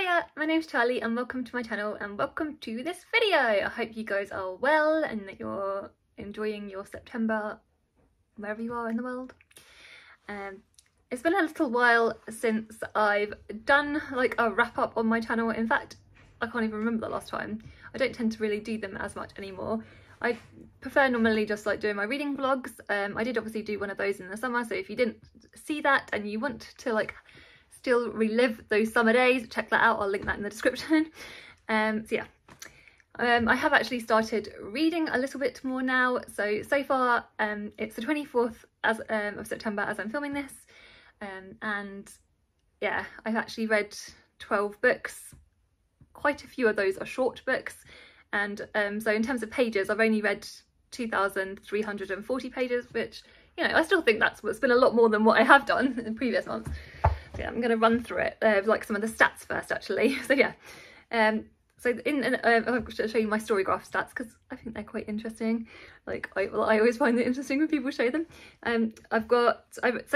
Hiya, my name's Charlie and welcome to my channel and welcome to this video. I hope you guys are well and that you're enjoying your September wherever you are in the world. It's been a little while since I've done like a wrap up on my channel. In fact, I can't even remember the last time. I don't tend to really do them as much anymore. I prefer normally just like doing my reading vlogs. I did obviously do one of those in the summer, so if you didn't see that and you want to like still relive those summer days, check that out. I'll link that in the description. So yeah, I have actually started reading a little bit more now. So far it's the 24th of September as I'm filming this, and yeah, I've actually read 12 books. Quite a few of those are short books, and so in terms of pages I've only read 2,340 pages, which, you know, I still think that's what's been a lot more than what I have done in previous months. So yeah, I'm going to run through it, like some of the stats first actually. So yeah, so I'm going to show you my Storygraph stats because I think they're quite interesting. Like I always find it interesting when people show them. So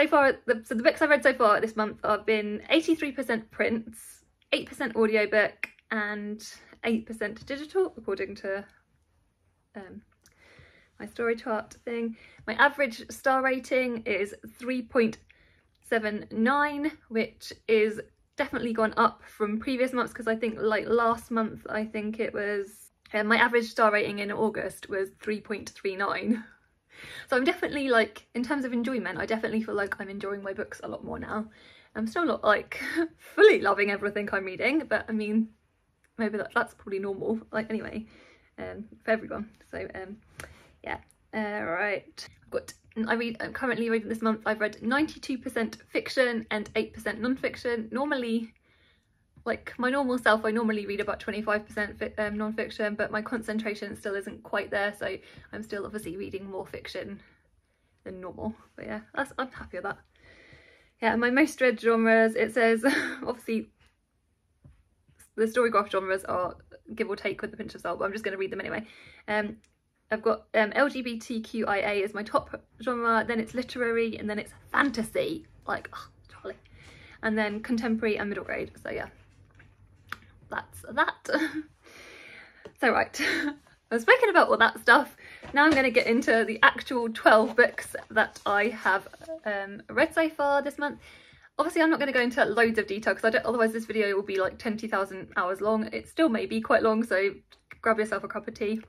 far the books I've read so far this month have been 83% prints, 8% audiobook and 8% digital, according to my story chart thing. My average star rating is 3.79, which is definitely gone up from previous months, because I think like last month I think it was my average star rating in August was 3.39. So I'm definitely, like, in terms of enjoyment, I definitely feel like I'm enjoying my books a lot more now. I'm still not like fully loving everything I'm reading, but I mean, maybe that's probably normal, like, anyway, for everyone. So yeah, right, I'm currently reading this month, I've read 92% fiction and 8% non-fiction. Normally, like my normal self, I normally read about 25% non-fiction, but my concentration still isn't quite there, so I'm still obviously reading more fiction than normal. But yeah, I'm happy with that. Yeah, my most read genres, it says, obviously the Storygraph genres are give or take with a pinch of salt, but I'm just going to read them anyway. I've got LGBTQIA is my top genre, then it's literary, and then it's fantasy, like, oh, Charlie, and then contemporary and middle grade. So yeah, that's that. So right, I've spoken about all that stuff. Now I'm going to get into the actual 12 books that I have read so far this month. Obviously I'm not going to go into loads of detail because otherwise this video will be like 20,000 hours long. It still may be quite long, so grab yourself a cup of tea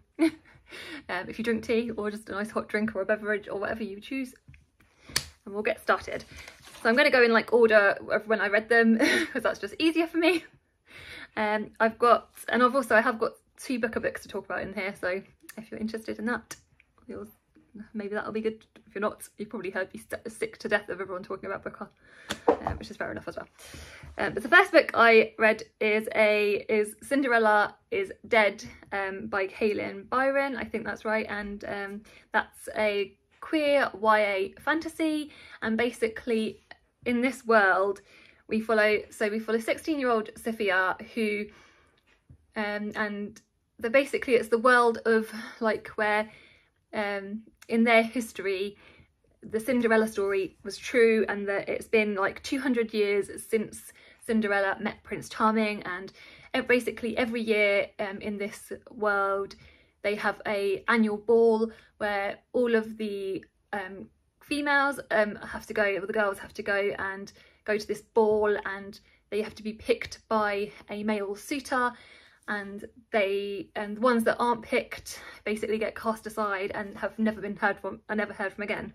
if you drink tea, or just a nice hot drink or a beverage or whatever you choose, and we'll get started. So I'm going to go in like order of when I read them because that's just easier for me. I have got 2 booker books to talk about in here, so if you're interested in that, maybe that'll be good. If you're not, you've probably heard me sick to death of everyone talking about Booker, which is fair enough as well. But the first book I read is Cinderella is Dead by Kalynn Byron, I think that's right, and that's a queer YA fantasy, and basically in this world we follow 16-year-old Sophia who and basically it's the world of like where in their history the Cinderella story was true, and that it's been like 200 years since Cinderella met Prince Charming, and basically every year in this world they have a annual ball where all of the females have to go, or the girls have to go and go to this ball, and they have to be picked by a male suitor, and the ones that aren't picked basically get cast aside and have never heard from again.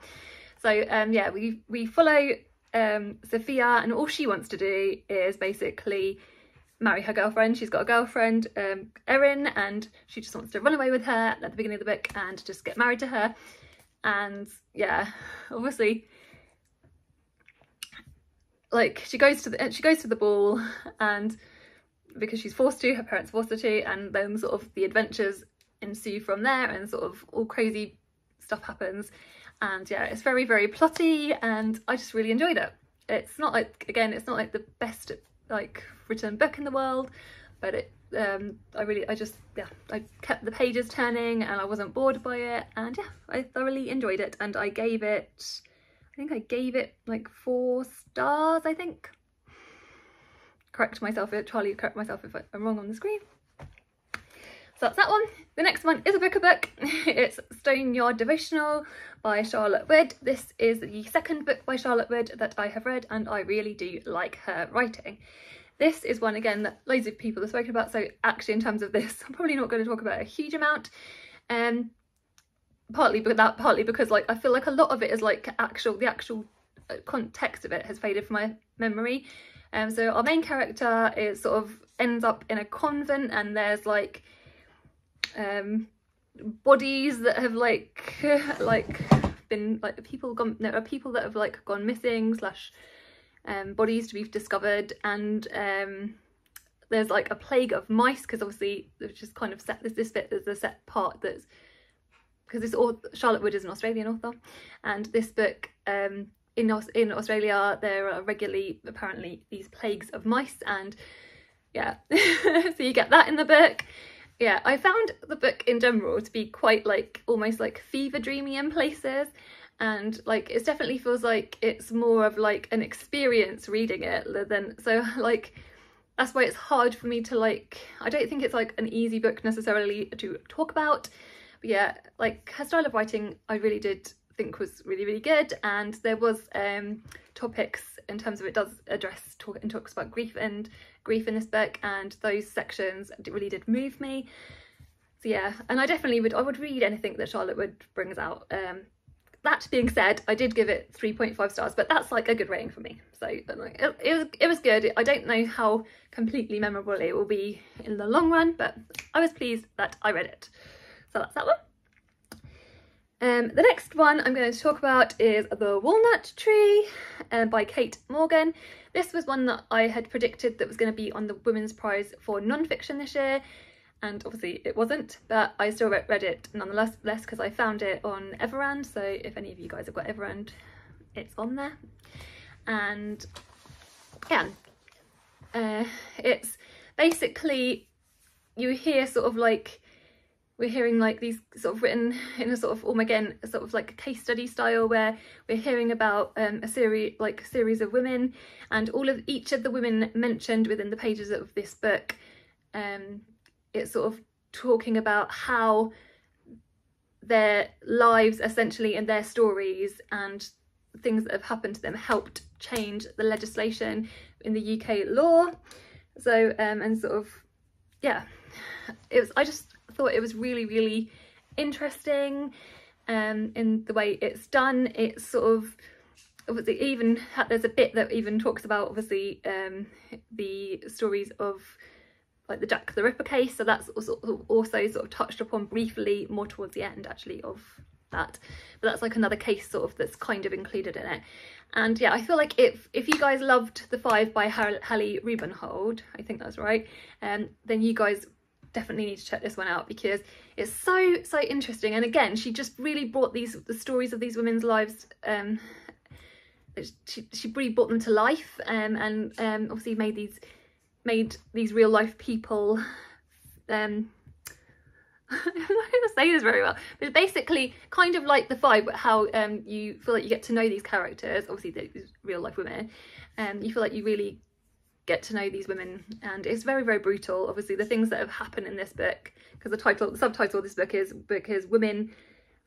So yeah, we follow Sophia, and all she wants to do is basically marry her girlfriend. She's got a girlfriend, Erin, and she just wants to run away with her at the beginning of the book and just get married to her. And yeah, obviously, like she goes to the ball, and because she's forced to, her parents forced her to, and then sort of the adventures ensue from there, and sort of all crazy stuff happens. And yeah, it's very, very plotty, and I just really enjoyed it. It's not like, again, it's not like the best like written book in the world, but it I kept the pages turning and I wasn't bored by it, and yeah, I thoroughly enjoyed it. And I gave it like 4 stars, I think. correct myself, Charlie correct myself if I'm wrong on the screen. So that's that one. The next one is a book. It's Stoneyard Devotional by Charlotte Wood. This is the second book by Charlotte Wood that I have read, and I really do like her writing. This is one, again, that loads of people have spoken about, so actually in terms of this, I'm probably not going to talk about a huge amount. Partly because like I feel like a lot of it is like the actual context of it has faded from my memory. So our main character is sort of ends up in a convent, and there's like bodies that have like been like people that have like gone missing / bodies to be discovered, and there's like a plague of mice, because obviously which is kind of set this bit, there's a set part that's because Charlotte Wood is an Australian author, and this book in Australia there are regularly apparently these plagues of mice, and yeah so you get that in the book. Yeah, I found the book in general to be quite like almost like fever dreamy in places, and like it definitely feels like it's more of like an experience reading it than, so like that's why it's hard for me to like, I don't think it's like an easy book necessarily to talk about, but yeah, like her style of writing I really did think was really good, and there was topics in terms of it does talks about grief in this book, and those sections really did move me. So yeah, and I would read anything that Charlotte Wood brings out. That being said, I did give it 3.5 stars, but that's like a good rating for me. So it was good. I don't know how completely memorable it will be in the long run, but I was pleased that I read it. So that's that one. The next one I'm going to talk about is The Walnut Tree by Kate Morgan. This was one that I had predicted that was going to be on the Women's Prize for non-fiction this year, and obviously it wasn't, but I still read it nonetheless because I found it on Everand, so if any of you guys have got Everand, it's on there. And yeah, it's basically, you hear sort of like, we're hearing like these sort of written in a sort of again sort of like a case study style, where we're hearing about a series of women, and each of the women mentioned within the pages of this book, it's sort of talking about how their lives essentially and their stories and things that have happened to them helped change the legislation in the UK law. So and sort of yeah, I just thought it was really interesting in the way it's done. It's sort of obviously there's a bit that even talks about obviously the stories of like the Jack the Ripper case, so that's also sort of touched upon briefly more towards the end actually of that, but that's like another case sort of that's kind of included in it. And yeah, I feel like if you guys loved The Five by Hallie Rubenhold, I think that's right, then you guys definitely need to check this one out, because it's so interesting. And again, she just really brought the stories of these women's lives, she really brought them to life, and obviously made these real life people, I'm not going to say this very well, but it's basically kind of like The Five, but how you feel like you get to know these characters, obviously these real life women, you feel like you really get to know these women, and it's very brutal. Obviously the things that have happened in this book, because the subtitle of this book is Women,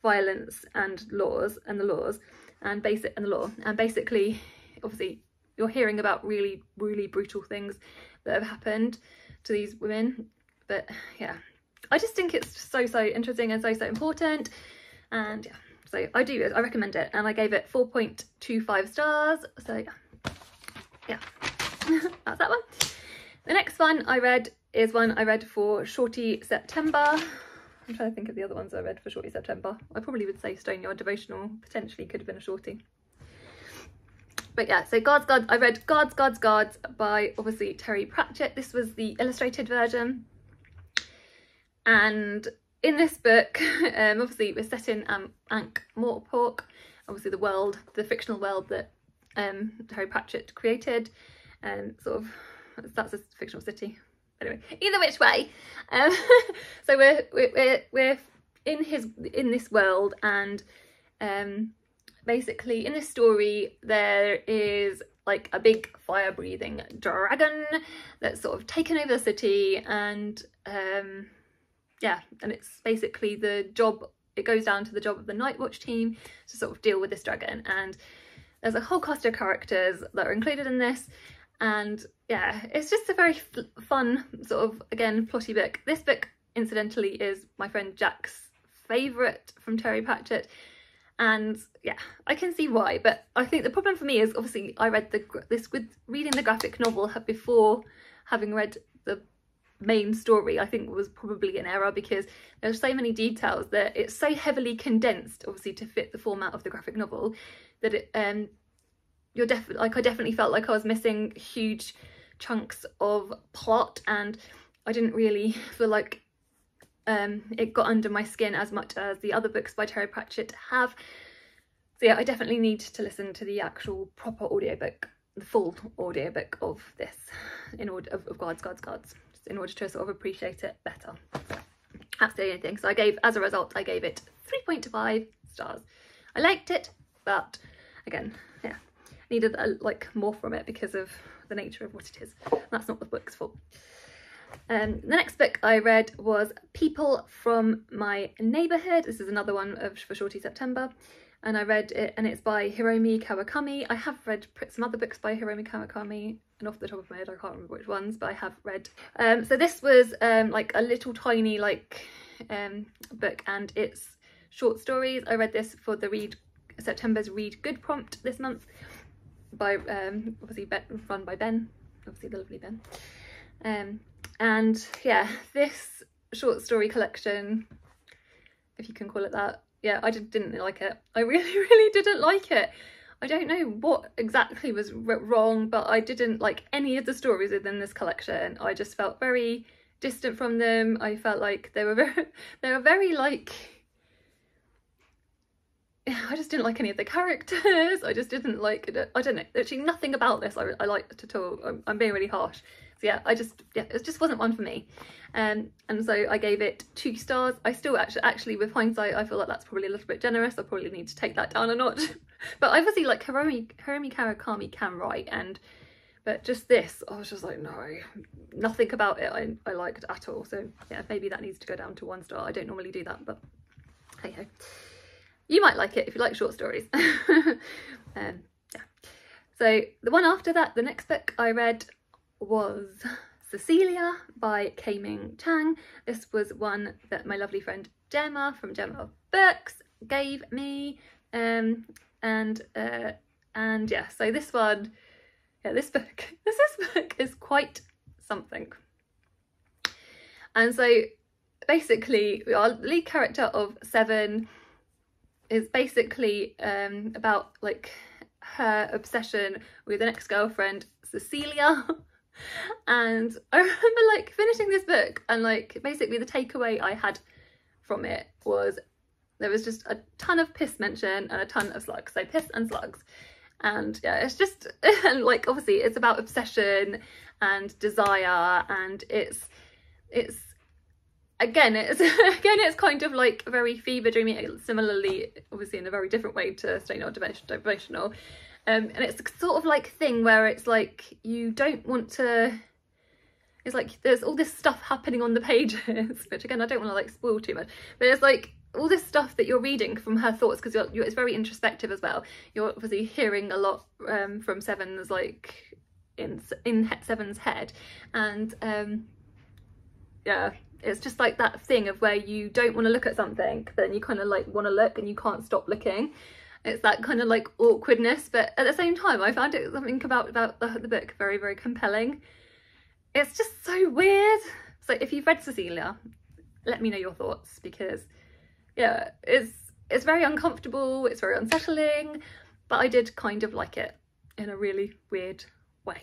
Violence and the Laws, and basically obviously you're hearing about really brutal things that have happened to these women. But yeah, I just think it's so interesting and so important, and yeah, so I recommend it, and I gave it 4.25 stars. So yeah that's that one. The next one I read is one I read for Shorty September. I'm trying to think of the other ones I read for Shorty September. I probably would say Stoneyard Devotional potentially could have been a shorty. But yeah, so I read Guards by obviously Terry Pratchett. This was the illustrated version. And in this book, obviously we're set in Ankh-Morpork, obviously the fictional world that Terry Pratchett created. Sort of, that's a fictional city. Anyway, either which way, so we're in this world, and basically in this story there is like a big fire-breathing dragon that's sort of taken over the city, and yeah, and it's basically the job, it goes down to the job of the Night Watch team to sort of deal with this dragon, and there's a whole cast of characters that are included in this, and yeah, it's just a very fun sort of, again, plotty book. This book, incidentally, is my friend Jack's favourite from Terry Pratchett, and yeah, I can see why, but I think the problem for me is, obviously I read this with reading the graphic novel before having read the main story. I think was probably an error, because there's so many details that it's so heavily condensed, obviously to fit the format of the graphic novel, that it you're definitely, like, I definitely felt like I was missing huge chunks of plot, and I didn't really feel like it got under my skin as much as the other books by Terry Pratchett have. So yeah, I definitely need to listen to the actual proper audiobook, the full audiobook of this, in order of Guards, in order to sort of appreciate it better. That's the only thing. So as a result, I gave it 3.5 stars. I liked it, but again, yeah, needed like more from it because of the nature of what it is. That's not the book's fault. The next book I read was People from My Neighbourhood. This is another one for Shorty September, and I read it, and it's by Hiromi Kawasaki. I have read some other books by Hiromi Kawasaki, and off the top of my head I can't remember which ones, but I have read. So this was like a little tiny book, and it's short stories. I read this for the September's Read Good prompt this month, by obviously run by Ben, obviously the lovely Ben. And yeah, this short story collection, if you can call it that, yeah, I didn't like it. I really didn't like it. I don't know what exactly was wrong, but I didn't like any of the stories within this collection. I just felt very distant from them. I felt like they were very like, I just didn't like any of the characters. I just didn't like it. I don't know, actually nothing about this I liked at all. I'm being really harsh. So yeah, it just wasn't one for me. And so I gave it 2 stars. I still actually with hindsight, I feel like that's probably a little bit generous. I probably need to take that down a notch. But obviously, like, Hiromi Kawasaki can write, but just this, I was just like, no, nothing about it I liked at all. So yeah, maybe that needs to go down to 1 star. I don't normally do that, but hey ho. You might like it if you like short stories. Yeah. So the one after that, the next book I read was Cecilia by Ming Chang. This was one that my lovely friend Gemma from Gemma Books gave me, and yeah, so this one, yeah, this book is quite something. And so basically our lead character of 7 is basically about like her obsession with an ex-girlfriend, Cecilia. And I remember like finishing this book, and like basically the takeaway I had from it was there was just a ton of piss mention and a ton of slugs. So piss and slugs, and yeah, it's just and like obviously it's about obsession and desire, and it's kind of like very fever dreamy, similarly obviously in a very different way to Stay Not Devotional. And it's a sort of like thing where it's like you don't want to, it's like there's all this stuff happening on the pages, which again I don't want to like spoil too much, but it's like all this stuff that you're reading from her thoughts, because it's very introspective as well. You're obviously hearing a lot from Seven's like in Seven's head, and yeah, it's just like that thing of where you don't want to look at something, but then you kind of like want to look and you can't stop looking. It's that kind of like awkwardness, but at the same time I found it something about the book very compelling. It's just so weird. So if you've read Cecilia, let me know your thoughts, because yeah, it's very uncomfortable, it's very unsettling, but I did kind of like it in a really weird way.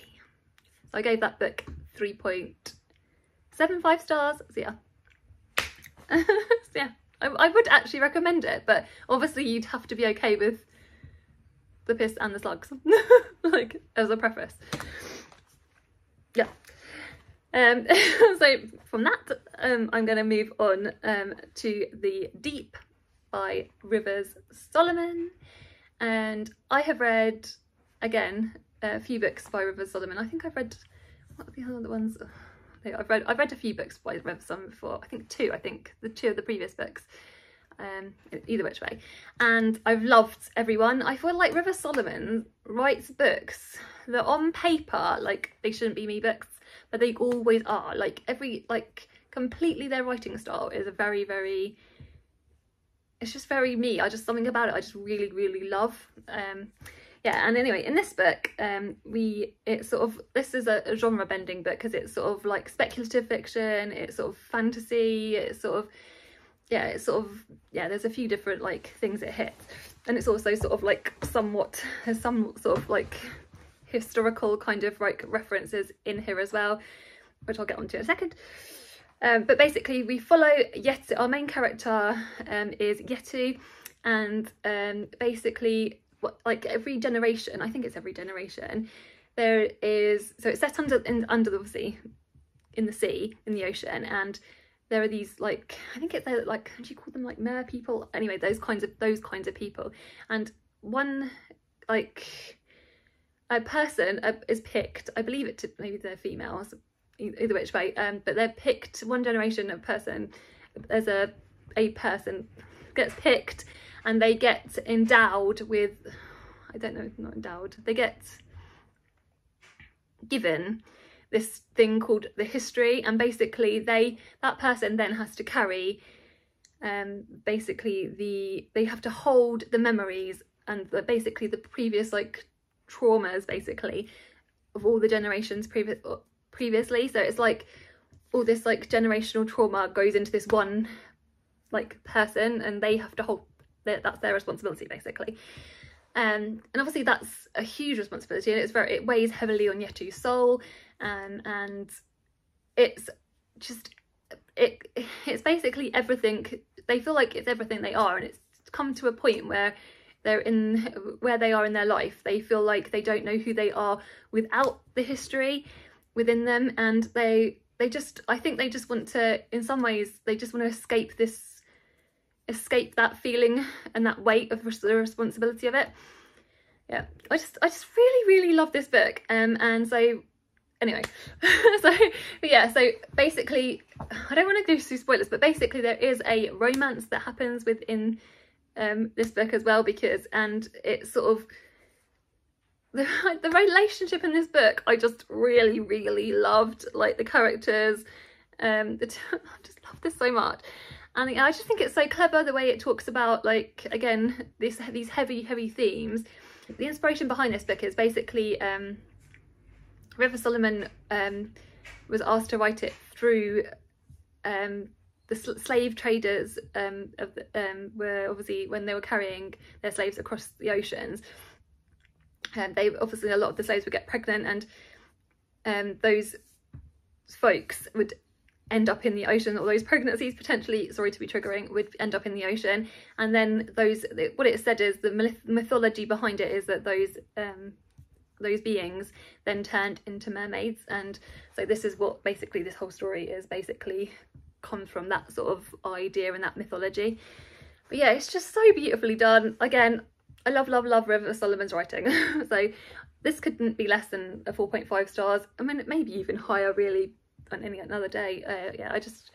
So I gave that book 3.75 stars. So yeah. So yeah, I would actually recommend it, but obviously you'd have to be okay with the piss and the slugs, like as a preface. Yeah. So from that, I'm going to move on to The Deep by Rivers Solomon, and I have read, again, a few books by River Solomon. I think I've read, what are the other ones? I've read a few books by River Solomon before. I think two of the previous books. Either which way, and I've loved everyone. I feel like River Solomon writes books that on paper, like, they shouldn't be me books, but they always are. Like, completely their writing style is a very, very, it's just very me. Something about it I just really, really love. Yeah, and anyway, in this book, this is a genre bending book, because it's sort of like speculative fiction, it's sort of fantasy, it's sort of, there's a few different like things it hits, and it's also sort of like there's some sort of like historical kind of like references in here as well, which I'll get onto in a second. But basically we follow Yetu. Our main character is Yetu, and basically like every generation, I think it's every generation, there is, so it's set under the sea, in the ocean, and there are these, like, I think it's like, how do you call them, like mer people? Anyway, those kinds of people, and one, like, a person is picked, I believe maybe they're females, either which way, but they're picked, one generation of person, there's a person gets picked, and they get endowed with, I don't know, not endowed, they get given this thing called the history, and basically that person then has to carry basically they have to hold the memories and basically the previous like traumas basically of all the generations previously. So it's like all this like generational trauma goes into this one like person, and they have to hold that's their responsibility basically. And obviously that's a huge responsibility, and it weighs heavily on Yetu's soul, and it's just it's basically everything. They feel like it's everything they are, and it's come to a point where where they are in their life, they feel like they don't know who they are without the history within them, and I think they just want to, in some ways they just want to escape that feeling and that weight of the responsibility of it. Yeah, I just really, really love this book, and so anyway, so basically, I don't want to do spoilers, but basically there is a romance that happens within this book as well, and it's sort of the relationship in this book I just really, really loved, like the characters, I just love this so much. And I just think it's so clever the way it talks about, like, again, these heavy themes. The inspiration behind this book is basically River Solomon was asked to write it through the slave traders were obviously, when they were carrying their slaves across the oceans, they obviously, a lot of the slaves would get pregnant, and those folks would end up in the ocean, or those pregnancies potentially, sorry to be triggering, would end up in the ocean. And then what it said is the mythology behind it is that those beings then turned into mermaids, and so this is what basically this whole story is basically comes from, that sort of idea and that mythology. But yeah, it's just so beautifully done. Again, I love River Solomon's writing. So this couldn't be less than a 4.5 stars. I mean, maybe even higher really on any another day. Yeah, I just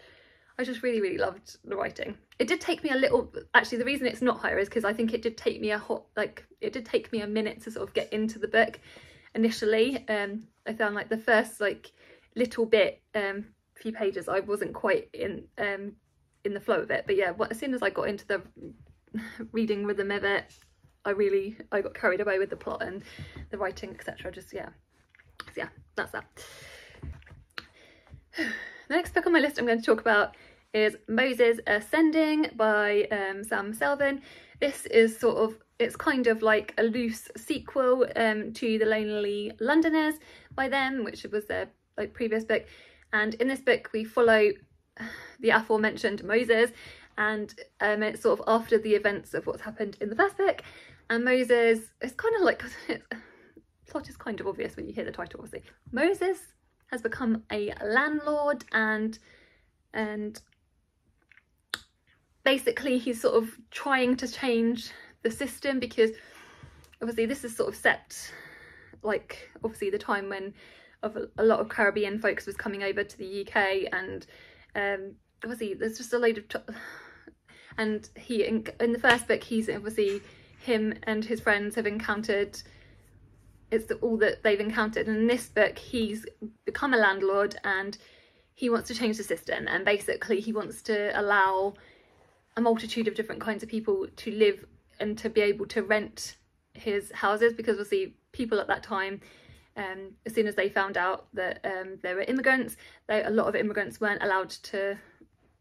really, really loved the writing. It did take me a little, actually the reason it's not higher is because I think it did take me a minute to sort of get into the book initially. I found like the first like little bit, few pages, I wasn't quite in the flow of it, but yeah, as soon as I got into the reading rhythm of it, I got carried away with the plot and the writing, etc. Just yeah, so yeah, that's that. The next book on my list I'm going to talk about is Moses Ascending by Selvon. This is it's kind of like a loose sequel to The Lonely Londoners by them, which was their like previous book. And in this book we follow the aforementioned Moses, and it's sort of after the events of what's happened in the first book. And Moses, it's kind of like, plot is kind of obvious when you hear the title, obviously. Moses has become a landlord, and basically he's sort of trying to change the system, because obviously this is sort of Sept, like obviously the time when a lot of Caribbean folks was coming over to the UK, and obviously there's just a load of and he in the first book, he's obviously, him and his friends have encountered, it's all that they've encountered, and in this book he's become a landlord and he wants to change the system, and basically he wants to allow a multitude of different kinds of people to live and to be able to rent his houses, because obviously people at that time, as soon as they found out that there were immigrants, a lot of immigrants weren't allowed to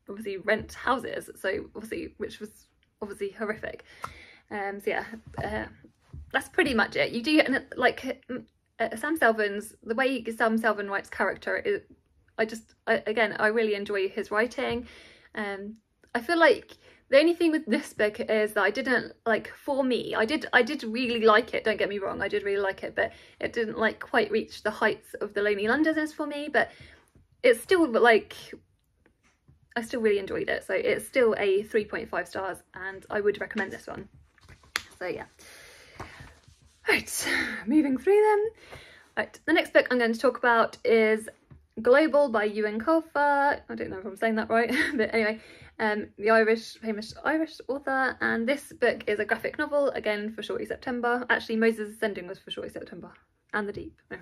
obviously rent houses, so obviously, which was obviously horrific. So yeah, that's pretty much it. You do, like Sam Selvon's, the way Sam Selvon writes character is, I really enjoy his writing. I feel like the only thing with this book is that I didn't, like, for me, I did really like it, don't get me wrong, I did really like it, but it didn't like quite reach the heights of The Lonely Londoners for me, but it's still like, I still really enjoyed it, so it's still a 3.5 stars, and I would recommend this one. So yeah. Right, moving through them. Right, the next book I'm going to talk about is Global by Eoin Colfer. I don't know if I'm saying that right, but anyway, the famous Irish author, and this book is a graphic novel, again for Shorty September. Actually, Moses Ascending was for Shorty September, and The Deep. No.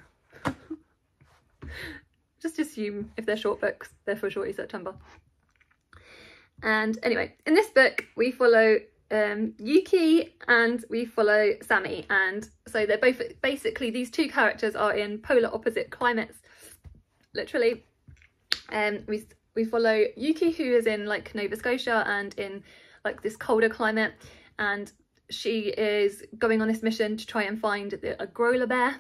Just assume if they're short books, they're for Shorty September. And anyway, in this book we follow Yuki and we follow Sammy, and so they're both, basically these two characters are in polar opposite climates, literally. We follow Yuki, who is in like Nova Scotia and in like this colder climate, and she is going on this mission to try and find a growler bear,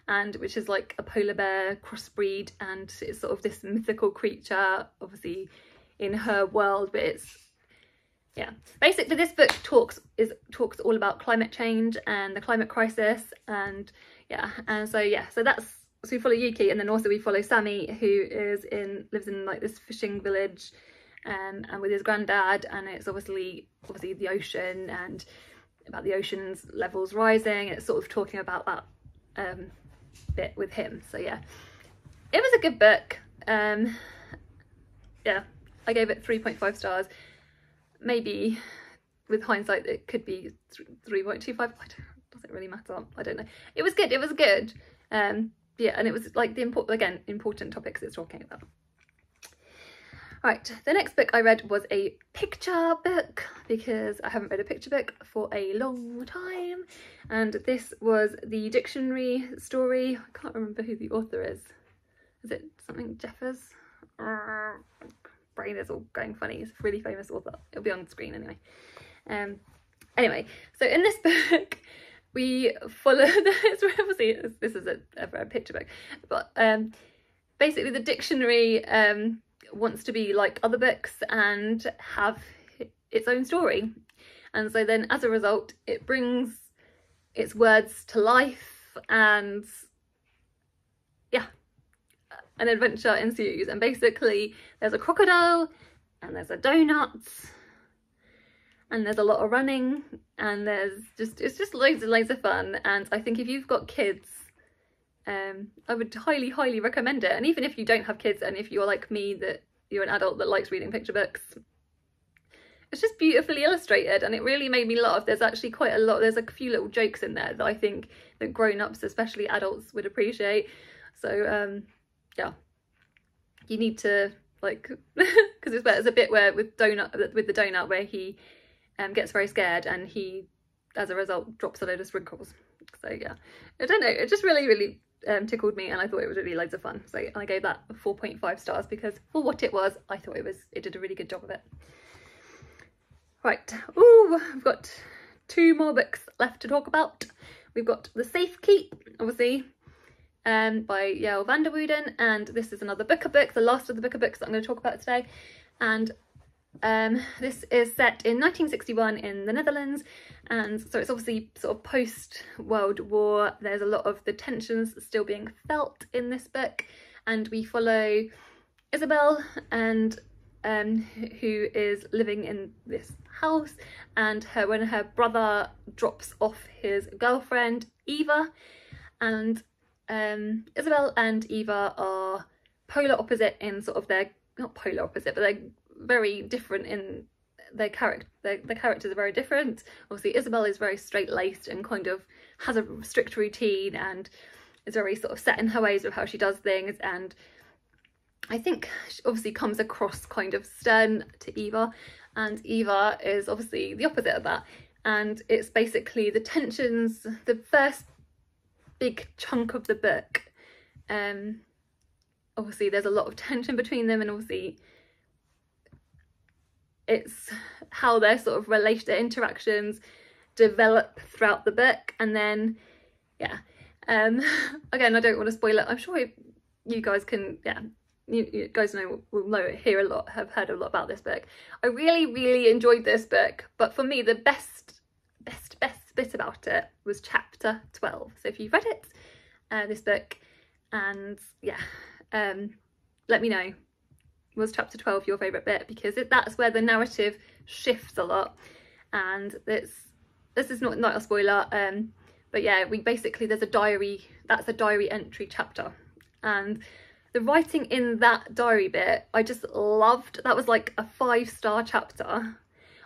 and which is like a polar bear crossbreed, and it's sort of this mythical creature obviously in her world, but it's, yeah, basically this book talks all about climate change and the climate crisis, and yeah, and so yeah, so we follow Yuki, and then also we follow Sammy, who lives in like this fishing village, and with his granddad, and it's obviously the ocean and about the ocean's levels rising. It's sort of talking about that bit with him. So yeah, it was a good book. Yeah, I gave it 3.5 stars. Maybe with hindsight it could be 3.25. Doesn't really matter, I don't know. It was good, yeah, and it was like the important topics it's talking about. Right, the next book I read was a picture book, because I haven't read a picture book for a long time, and this was the dictionary story. I can't remember who the author is. Is it something Jeffers? Brain is all going funny. It's a really famous author. It'll be on the screen anyway. Anyway, so in this book we follow this is a picture book, but basically the dictionary wants to be like other books and have its own story, and so then as a result it brings its words to life, and yeah, an adventure ensues. And basically there's a crocodile and there's a donut and there's a lot of running, and it's just loads of fun. And I think if you've got kids, I would highly recommend it. And even if you don't have kids, and if you're like me, that you're an adult that likes reading picture books, it's just beautifully illustrated, and it really made me laugh. There's actually quite a lot, there's a few little jokes in there that I think that grown-ups, especially adults, would appreciate. So yeah, you need to like because there's a bit where with the donut where he gets very scared, and he as a result drops a load of sprinkles. So yeah, I don't know, it just really tickled me, and I thought it was really loads of fun. So I gave that 4.5 stars because for what it was, I thought it did a really good job of it. Right, ooh, I've got 2 more books left to talk about. We've got The Safe Keep, obviously, by Yael van der Wouden, and this is another Booker book, the last of the Booker books that I'm going to talk about today. And this is set in 1961 in the Netherlands, and so it's obviously sort of post-World War. There's a lot of the tensions still being felt in this book, and we follow Isabel, and who is living in this house, and when her brother drops off his girlfriend Eva, and Isabel and Eva are polar opposite in sort of their, not polar opposite, but they're very different in their character. Their characters are very different. Obviously Isabel is very straight-laced and kind of has a strict routine and is very sort of set in her ways of how she does things, and I think she obviously comes across kind of stern to Eva, and Eva is obviously the opposite of that. And it's basically the tensions, the first big chunk of the book, obviously there's a lot of tension between them, and obviously it's how their sort of their interactions develop throughout the book. And then yeah, again, I don't want to spoil it. I'm sure you guys can, yeah, you guys will have heard a lot about this book. I really enjoyed this book, but for me the best bit about it was chapter 12. So if you've read it, this book, and yeah, let me know, was chapter 12 your favourite bit? Because that's where the narrative shifts a lot, and this is not a spoiler, but yeah, there's a diary, that's a diary entry chapter, and the writing in that diary bit I just loved. That was like a 5-star chapter.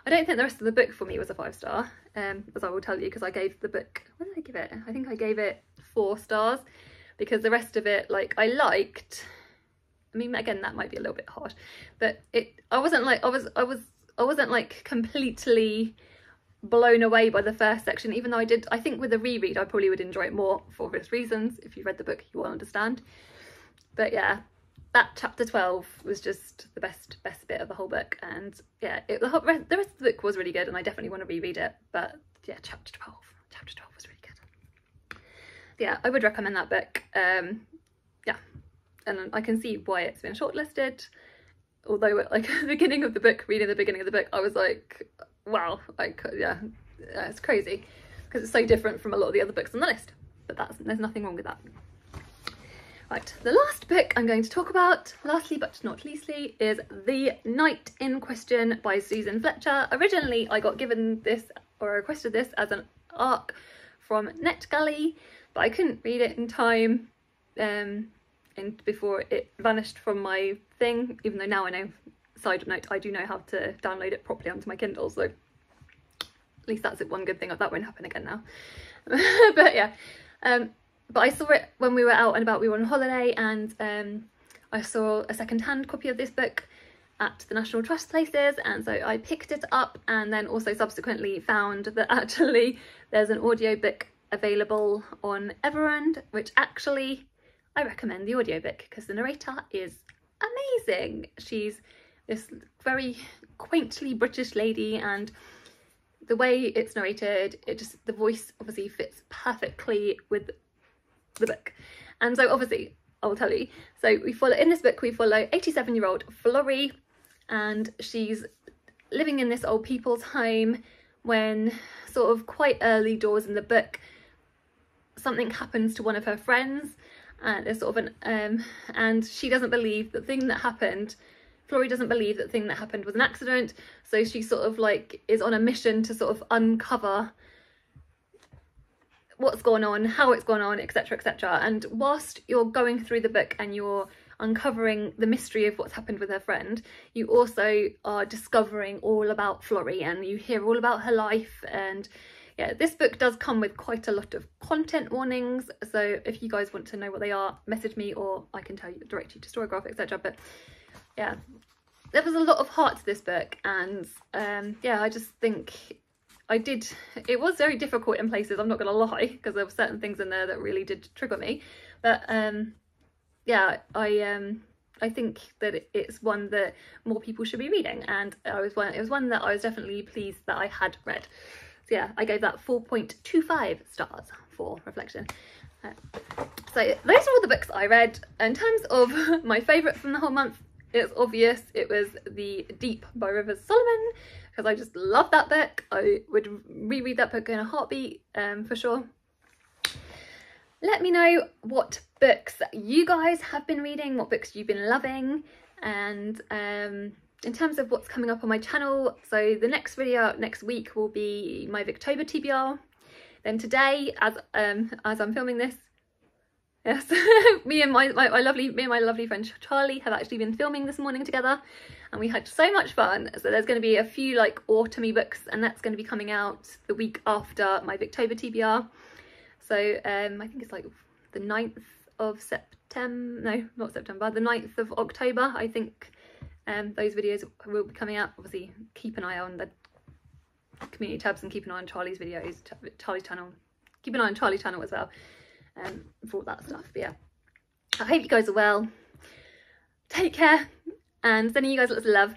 I don't think the rest of the book for me was a 5-star, as I will tell you, because I gave the book, what did I give it? I think I gave it 4 stars, because the rest of it, like, I liked. I mean, again, that might be a little bit harsh, but I wasn't like completely blown away by the first section, even though I think with a reread I probably would enjoy it more for obvious reasons. If you read the book, you will understand. But yeah, that chapter 12 was just the best bit of the whole book, and yeah, the rest of the book was really good, and I definitely want to reread it. But yeah, chapter 12 was really good. Yeah, I would recommend that book. Yeah, and I can see why it's been shortlisted. Although, like, at the beginning of the book, reading the beginning of the book, I was like, wow, yeah, it's crazy, because it's so different from a lot of the other books on the list. But there's nothing wrong with that. Right, the last book I'm going to talk about, lastly but not leastly, is The Night in Question by Susan Fletcher. Originally, I got given this, or requested this, as an ARC from NetGalley, but I couldn't read it in time before it vanished from my thing, even though now I know, side note, I do know how to download it properly onto my Kindle, so at least that's one good thing. That won't happen again now. But yeah, but I saw it when we were out and about. We were on holiday, and I saw a second-hand copy of this book at the National Trust places, and so I picked it up, and then also subsequently found that actually there's an audiobook available on Everend, which actually I recommend the audiobook because the narrator is amazing. She's this very quaintly British lady, and the way it's narrated, the voice obviously fits perfectly with the book. And so obviously I will tell you, so in this book we follow 87-year-old Florrie, and she's living in this old people's home when, sort of quite early doors in the book, something happens to one of her friends, and there's sort of and she doesn't believe the thing that happened. Florrie doesn't believe that the thing that happened was an accident, so she sort of like is on a mission to sort of uncover what's gone on, how it's gone on, etc, etc. And whilst you're going through the book and you're uncovering the mystery of what's happened with her friend, you also are discovering all about Florrie, and you hear all about her life. And yeah, this book does come with quite a lot of content warnings, so if you guys want to know what they are, message me, or I can tell you, direct you to Storygraph, etc. But yeah, there was a lot of heart to this book, and yeah, I just think it was very difficult in places, I'm not gonna lie, because there were certain things in there that really did trigger me. But yeah, I think that it's one that more people should be reading, and it was one that I was definitely pleased that I had read. So yeah, I gave that 4.25 stars for reflection. So those are all the books I read. In terms of my favourite from the whole month, it's obvious it was The Deep by Rivers Solomon, because I just love that book. I would reread that book in a heartbeat, for sure. Let me know what books you guys have been reading, what books you've been loving, and in terms of what's coming up on my channel, so the next video next week will be my Victober TBR. Then today, as I'm filming this, Yes, me and my lovely friend Charlie have actually been filming this morning together, and we had so much fun. So there's going to be a few like autumny books, and that's going to be coming out the week after my Booktober TBR. So I think it's like the 9th of September, no, not September, the 9th of October, I think. Those videos will be coming out. Obviously, keep an eye on the community tabs and keep an eye on Charlie's videos, Charlie's channel. Keep an eye on Charlie's channel as well, for all that stuff. But yeah, I hope you guys are well. Take care, and sending you guys lots of love.